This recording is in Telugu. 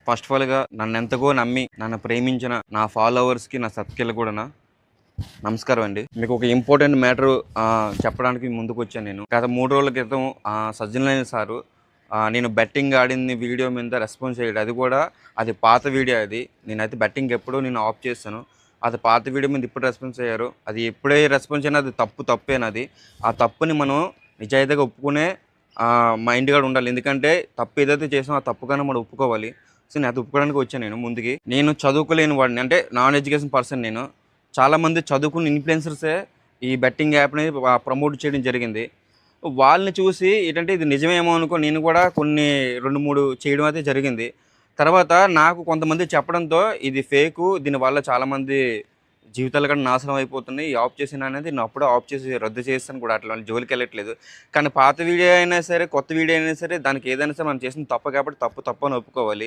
ఫస్ట్ ఆఫ్ ఆల్గా నన్ను ఎంతగో నమ్మి నన్ను ప్రేమించిన నా ఫాలోవర్స్కి నా సబ్స్క్రైబర్లు కూడా నమస్కారం అండి. మీకు ఒక ఇంపార్టెంట్ మ్యాటర్ చెప్పడానికి ముందుకు వచ్చాను. నేను గత 3 రోజుల క్రితం సజ్జనలైన సారు నేను బెట్టింగ్ ఆడింది వీడియో మీద రెస్పాన్స్ చేయడం, అది పాత వీడియో. అది నేనైతే బెట్టింగ్ ఎప్పుడో నేను ఆఫ్ చేశాను. అది పాత వీడియో మీద ఇప్పుడు రెస్పాన్స్ అయ్యారు. అది ఎప్పుడే రెస్పాన్స్ అయినా అది తప్పేనది. ఆ తప్పుని మనం నిజాయితీగా ఒప్పుకునే మైండ్ కూడా ఉండాలి. ఎందుకంటే తప్పు ఏదైతే చేసామో ఆ తప్పుగానే మనం ఒప్పుకోవాలి. సో నేను అది ఒప్పుకోవడానికి వచ్చాను. ముందుకి నేను చదువుకోలేని వాడిని, అంటే నాన్ ఎడ్యుకేషన్ పర్సన్. నేను చాలామంది చదువుకున్న ఇన్ఫ్లుయెన్సర్సే ఈ బెట్టింగ్ యాప్ని ప్రమోట్ చేయడం జరిగింది. వాళ్ళని చూసి ఏంటంటే ఇది నిజమేమో అనుకో నేను కూడా కొన్ని 2-3 చేయడం అయితే జరిగింది. తర్వాత నాకు కొంతమంది చెప్పడంతో ఇది ఫేకు, దీనివల్ల చాలామంది జీవితాలు కూడా నాశనం అయిపోతున్నాయి, ఆఫ్ చేసిన అనేది నేను అప్పుడే ఆఫ్ చేసి రద్దు చేస్తాను కూడా, అట్లా జోలికి వెళ్ళట్లేదు. కానీ పాత వీడియో అయినా సరే, కొత్త వీడియో అయినా సరే, దానికి ఏదైనా సరే మనం చేసిన తప్పు కాబట్టి తప్పు అని ఒప్పుకోవాలి.